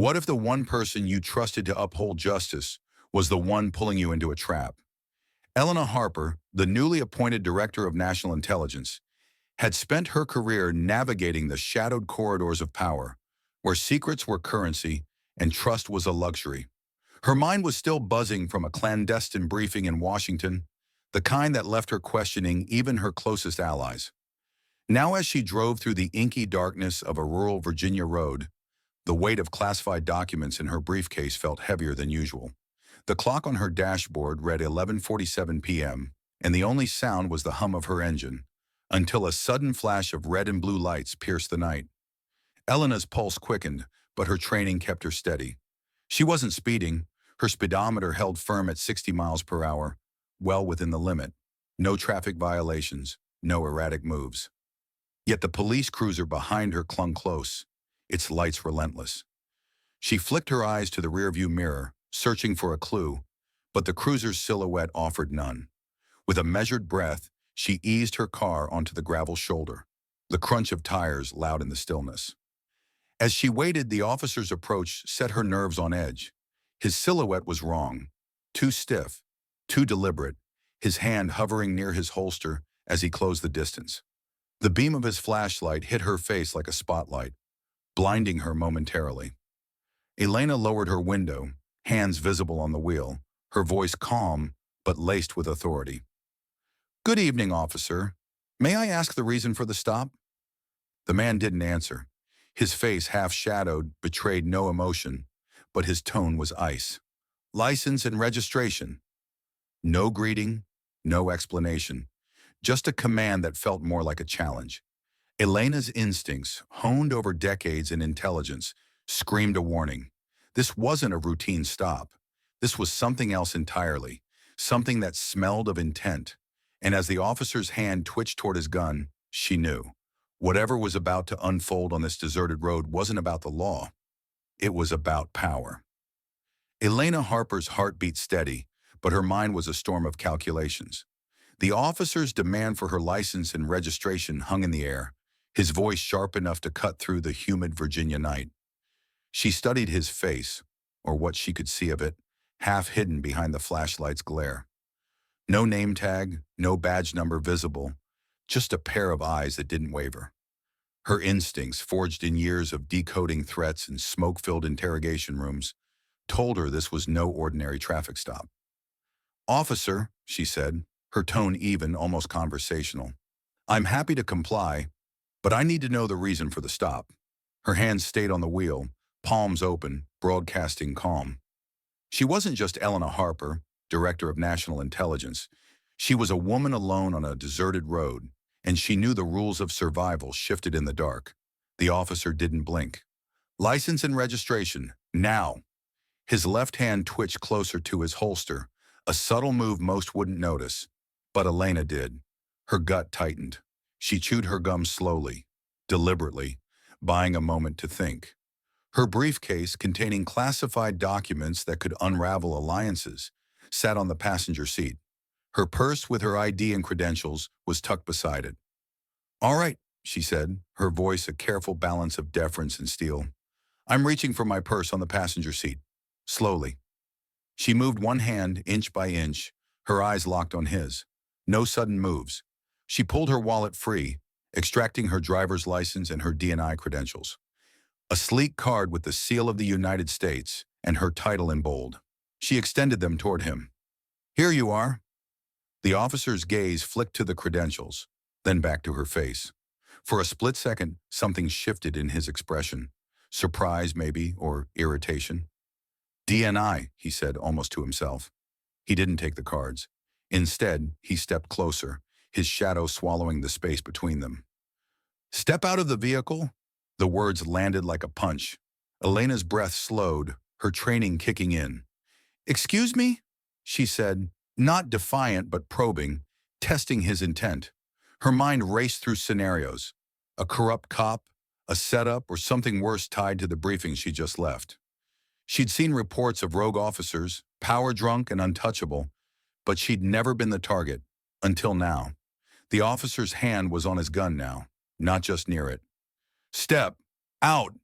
What if the one person you trusted to uphold justice was the one pulling you into a trap? Eleanor Harper, the newly appointed Director of National Intelligence, had spent her career navigating the shadowed corridors of power, where secrets were currency and trust was a luxury. Her mind was still buzzing from a clandestine briefing in Washington, the kind that left her questioning even her closest allies. Now as she drove through the inky darkness of a rural Virginia road, the weight of classified documents in her briefcase felt heavier than usual. The clock on her dashboard read 11:47 p.m., and the only sound was the hum of her engine, until a sudden flash of red and blue lights pierced the night. Elena's pulse quickened, but her training kept her steady. She wasn't speeding. Her speedometer held firm at 60 miles per hour, well within the limit. No traffic violations, no erratic moves. Yet the police cruiser behind her clung close, its lights relentless. She flicked her eyes to the rearview mirror, searching for a clue, but the cruiser's silhouette offered none. With a measured breath, she eased her car onto the gravel shoulder, the crunch of tires loud in the stillness. As she waited, the officer's approach set her nerves on edge. His silhouette was wrong, too stiff, too deliberate, his hand hovering near his holster as he closed the distance. The beam of his flashlight hit her face like a spotlight, blinding her momentarily. Elena lowered her window, hands visible on the wheel, her voice calm but laced with authority. "Good evening, officer. May I ask the reason for the stop?" The man didn't answer. His face, half-shadowed, betrayed no emotion, but his tone was ice. "License and registration." No greeting, no explanation, just a command that felt more like a challenge. Elena's instincts, honed over decades in intelligence, screamed a warning. This wasn't a routine stop. This was something else entirely, something that smelled of intent. And as the officer's hand twitched toward his gun, she knew. Whatever was about to unfold on this deserted road wasn't about the law. It was about power. Elena Harper's heart beat steady, but her mind was a storm of calculations. The officer's demand for her license and registration hung in the air, his voice sharp enough to cut through the humid Virginia night. She studied his face, or what she could see of it, half hidden behind the flashlight's glare. No name tag, no badge number visible, just a pair of eyes that didn't waver. Her instincts, forged in years of decoding threats and smoke-filled interrogation rooms, told her this was no ordinary traffic stop. "Officer," she said, her tone even, almost conversational, "I'm happy to comply, but I need to know the reason for the stop." Her hands stayed on the wheel, palms open, broadcasting calm. She wasn't just Eleanor Harper, Director of National Intelligence. She was a woman alone on a deserted road, and she knew the rules of survival shifted in the dark. The officer didn't blink. "License and registration, now." His left hand twitched closer to his holster, a subtle move most wouldn't notice. But Elena did. Her gut tightened. She chewed her gum slowly, deliberately, buying a moment to think. Her briefcase, containing classified documents that could unravel alliances, sat on the passenger seat. Her purse with her ID and credentials was tucked beside it. "All right," she said, her voice a careful balance of deference and steel. "I'm reaching for my purse on the passenger seat." Slowly. She moved one hand inch by inch, her eyes locked on his. No sudden moves. She pulled her wallet free, extracting her driver's license and her D&I credentials. A sleek card with the seal of the United States and her title in bold. She extended them toward him. "Here you are." The officer's gaze flicked to the credentials, then back to her face. For a split second, something shifted in his expression. Surprise, maybe, or irritation. "D&I," he said almost to himself. He didn't take the cards. Instead, he stepped closer, his shadow swallowing the space between them. "Step out of the vehicle." The words landed like a punch. Elena's breath slowed, her training kicking in. "Excuse me?" she said, not defiant but probing, testing his intent. Her mind raced through scenarios. A corrupt cop, a setup, or something worse tied to the briefing she just left. She'd seen reports of rogue officers, power-drunk and untouchable, but she'd never been the target, until now. The officer's hand was on his gun now, not just near it. "Step out."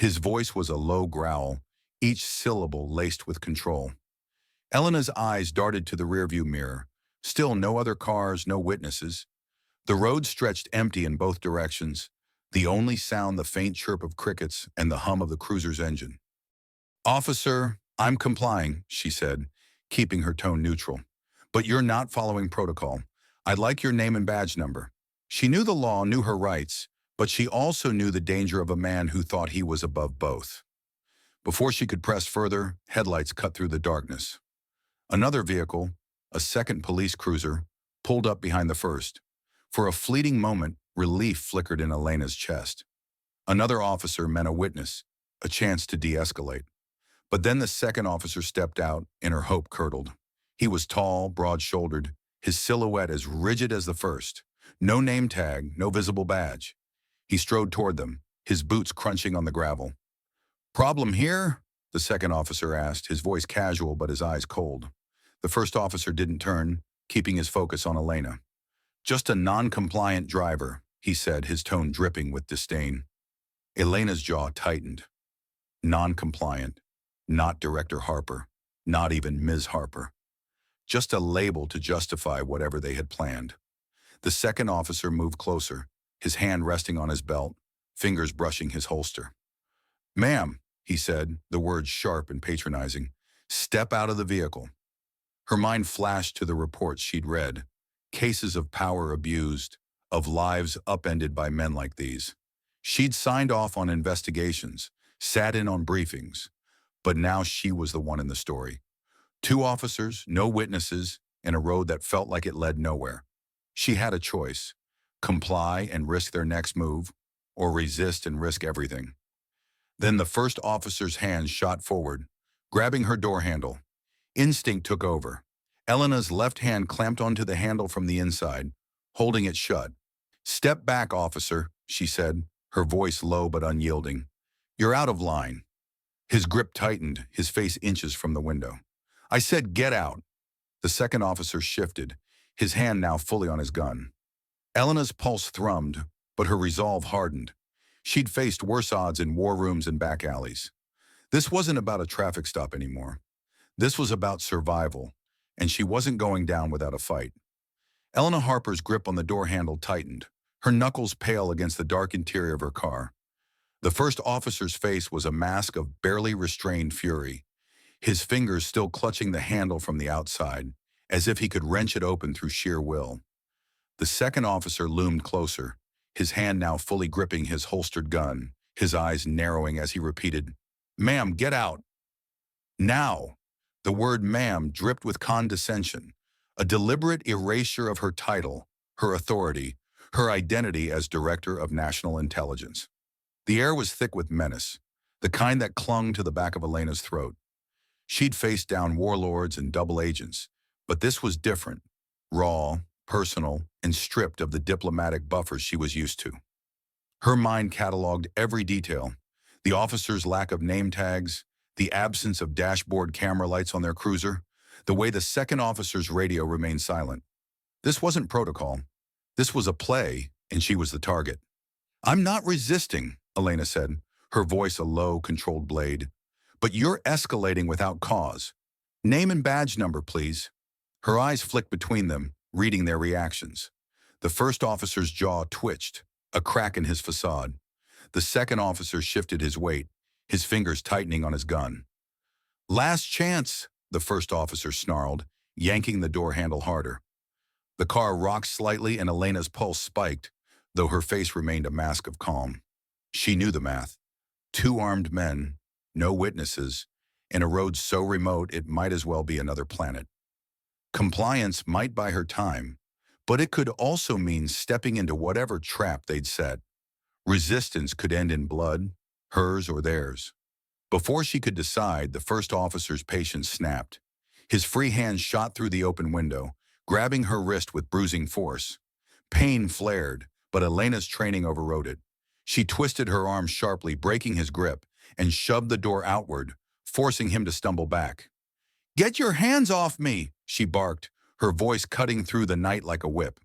His voice was a low growl, each syllable laced with control. Elena's eyes darted to the rearview mirror. Still no other cars, no witnesses. The road stretched empty in both directions, the only sound the faint chirp of crickets and the hum of the cruiser's engine. "Officer, I'm complying," she said, keeping her tone neutral. "But you're not following protocol. I'd like your name and badge number." She knew the law, knew her rights, but she also knew the danger of a man who thought he was above both. Before she could press further, headlights cut through the darkness. Another vehicle, a second police cruiser, pulled up behind the first. For a fleeting moment, relief flickered in Elena's chest. Another officer meant a witness, a chance to de-escalate. But then the second officer stepped out, and her hope curdled. He was tall, broad-shouldered, his silhouette as rigid as the first. No name tag, no visible badge. He strode toward them, his boots crunching on the gravel. "Problem here?" the second officer asked, his voice casual but his eyes cold. The first officer didn't turn, keeping his focus on Elena. "Just a non-compliant driver," he said, his tone dripping with disdain. Elena's jaw tightened. Non-compliant. Not Director Harper. Not even Ms. Harper. Just a label to justify whatever they had planned. The second officer moved closer, his hand resting on his belt, fingers brushing his holster. "Ma'am," he said, the words sharp and patronizing, "step out of the vehicle." Her mind flashed to the reports she'd read. Cases of power abused, of lives upended by men like these. She'd signed off on investigations, sat in on briefings, but now she was the one in the story. Two officers, no witnesses, and a road that felt like it led nowhere. She had a choice: comply and risk their next move, or resist and risk everything. Then the first officer's hand shot forward, grabbing her door handle. Instinct took over. Elena's left hand clamped onto the handle from the inside, holding it shut. "Step back, officer," she said, her voice low but unyielding. "You're out of line." His grip tightened, his face inches from the window. "I said get out." The second officer shifted, his hand now fully on his gun. Elena's pulse thrummed, but her resolve hardened. She'd faced worse odds in war rooms and back alleys. This wasn't about a traffic stop anymore. This was about survival, and she wasn't going down without a fight. Elena Harper's grip on the door handle tightened, her knuckles pale against the dark interior of her car. The first officer's face was a mask of barely restrained fury, his fingers still clutching the handle from the outside, as if he could wrench it open through sheer will. The second officer loomed closer, his hand now fully gripping his holstered gun, his eyes narrowing as he repeated, "Ma'am, get out." Now. The word ma'am dripped with condescension, a deliberate erasure of her title, her authority, her identity as Director of National Intelligence. The air was thick with menace, the kind that clung to the back of Elena's throat. She'd faced down warlords and double agents, but this was different, raw, personal, and stripped of the diplomatic buffers she was used to. Her mind cataloged every detail: the officer's lack of name tags, the absence of dashboard camera lights on their cruiser, the way the second officer's radio remained silent. This wasn't protocol. This was a play, and she was the target. "I'm not resisting," Elena said, her voice a low, controlled blade. "But you're escalating without cause. Name and badge number, please." Her eyes flicked between them, reading their reactions. The first officer's jaw twitched, a crack in his facade. The second officer shifted his weight, his fingers tightening on his gun. "Last chance," the first officer snarled, yanking the door handle harder. The car rocked slightly and Elena's pulse spiked, though her face remained a mask of calm. She knew the math. Two armed men, no witnesses, and a road so remote it might as well be another planet. Compliance might buy her time, but it could also mean stepping into whatever trap they'd set. Resistance could end in blood, hers or theirs. Before she could decide, the first officer's patience snapped. His free hand shot through the open window, grabbing her wrist with bruising force. Pain flared, but Elena's training overrode it. She twisted her arm sharply, breaking his grip, and shoved the door outward, forcing him to stumble back. "Get your hands off me!" she barked, her voice cutting through the night like a whip.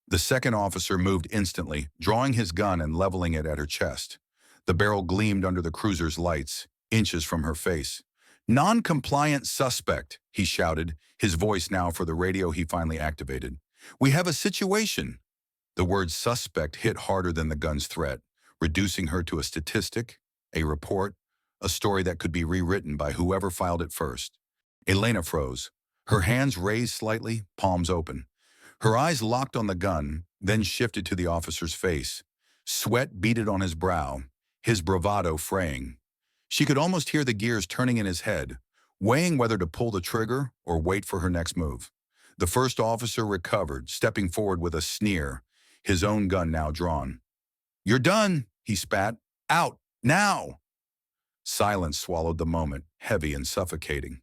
The second officer moved instantly, drawing his gun and leveling it at her chest. The barrel gleamed under the cruiser's lights, inches from her face. "Non-compliant suspect," he shouted, his voice now for the radio he finally activated. "We have a situation." The word suspect hit harder than the gun's threat, reducing her to a statistic, a report, a story that could be rewritten by whoever filed it first. Elena froze, her hands raised slightly, palms open. Her eyes locked on the gun, then shifted to the officer's face. Sweat beaded on his brow, his bravado fraying. She could almost hear the gears turning in his head, weighing whether to pull the trigger or wait for her next move. The first officer recovered, stepping forward with a sneer, his own gun now drawn. "You're done," he spat. "Out, now!" Silence swallowed the moment, heavy and suffocating.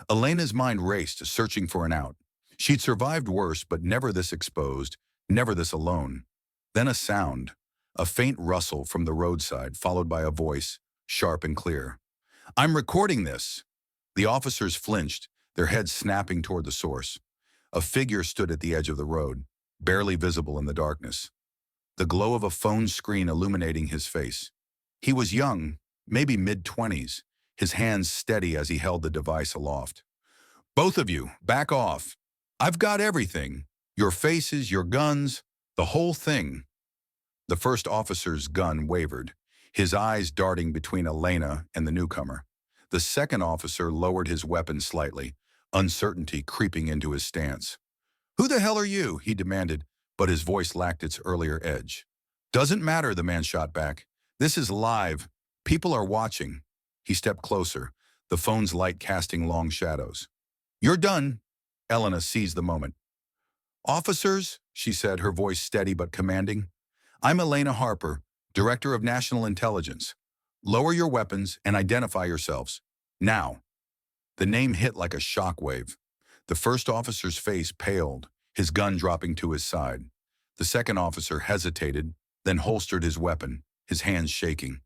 Elena's mind raced, searching for an out. She'd survived worse, but never this exposed, never this alone. Then a sound, a faint rustle from the roadside, followed by a voice, sharp and clear. "I'm recording this." The officers flinched, their heads snapping toward the source. A figure stood at the edge of the road, barely visible in the darkness, the glow of a phone screen illuminating his face. He was young, maybe mid-20s, his hands steady as he held the device aloft. "Both of you, back off. I've got everything. Your faces, your guns, the whole thing." The first officer's gun wavered, his eyes darting between Elena and the newcomer. The second officer lowered his weapon slightly, uncertainty creeping into his stance. "Who the hell are you?" he demanded, but his voice lacked its earlier edge. "Doesn't matter," the man shot back. "This is live. People are watching." He stepped closer, the phone's light casting long shadows. "You're done." Elena seized the moment. "Officers," she said, her voice steady but commanding. "I'm Elena Harper, Director of National Intelligence. Lower your weapons and identify yourselves. Now." The name hit like a shockwave. The first officer's face paled, his gun dropping to his side. The second officer hesitated, then holstered his weapon, his hands shaking.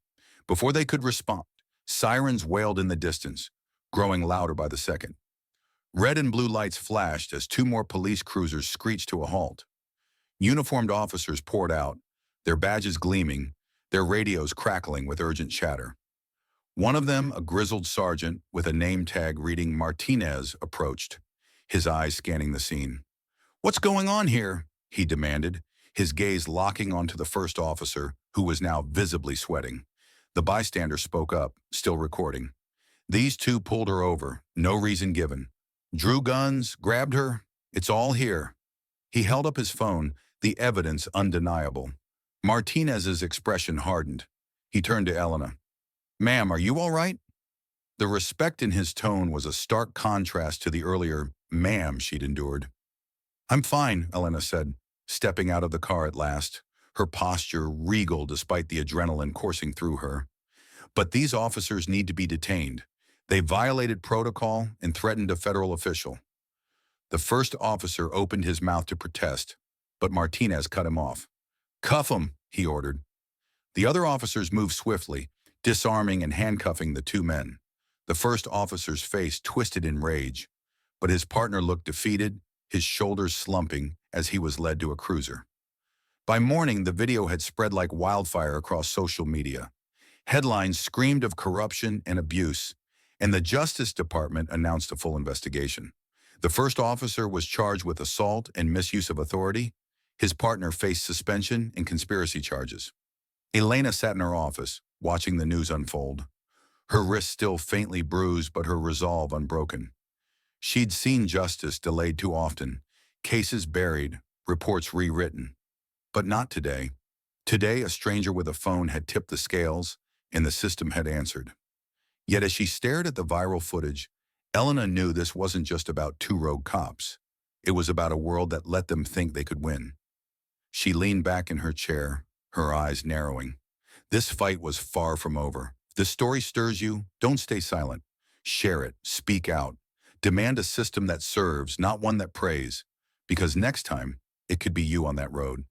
Before they could respond, sirens wailed in the distance, growing louder by the second. Red and blue lights flashed as two more police cruisers screeched to a halt. Uniformed officers poured out, their badges gleaming, their radios crackling with urgent chatter. One of them, a grizzled sergeant with a name tag reading Martinez, approached, his eyes scanning the scene. "What's going on here?" he demanded, his gaze locking onto the first officer, who was now visibly sweating. The bystander spoke up, still recording. "These two pulled her over, no reason given. Drew guns, grabbed her. It's all here." He held up his phone, the evidence undeniable. Martinez's expression hardened. He turned to Elena. "Ma'am, are you all right?" The respect in his tone was a stark contrast to the earlier "ma'am" she'd endured. "I'm fine," Elena said, stepping out of the car at last, her posture regal despite the adrenaline coursing through her. "But these officers need to be detained. They violated protocol and threatened a federal official." The first officer opened his mouth to protest, but Martinez cut him off. "Cuff them," he ordered. The other officers moved swiftly, disarming and handcuffing the two men. The first officer's face twisted in rage, but his partner looked defeated, his shoulders slumping as he was led to a cruiser. By morning, the video had spread like wildfire across social media. Headlines screamed of corruption and abuse, and the Justice Department announced a full investigation. The first officer was charged with assault and misuse of authority. His partner faced suspension and conspiracy charges. Elena sat in her office, watching the news unfold. Her wrist still faintly bruised, but her resolve unbroken. She'd seen justice delayed too often, cases buried, reports rewritten. But not today. Today, a stranger with a phone had tipped the scales, and the system had answered. Yet as she stared at the viral footage, Elena knew this wasn't just about two rogue cops. It was about a world that let them think they could win. She leaned back in her chair, her eyes narrowing. This fight was far from over. If the story stirs you, don't stay silent. Share it, speak out. Demand a system that serves, not one that preys. Because next time, it could be you on that road.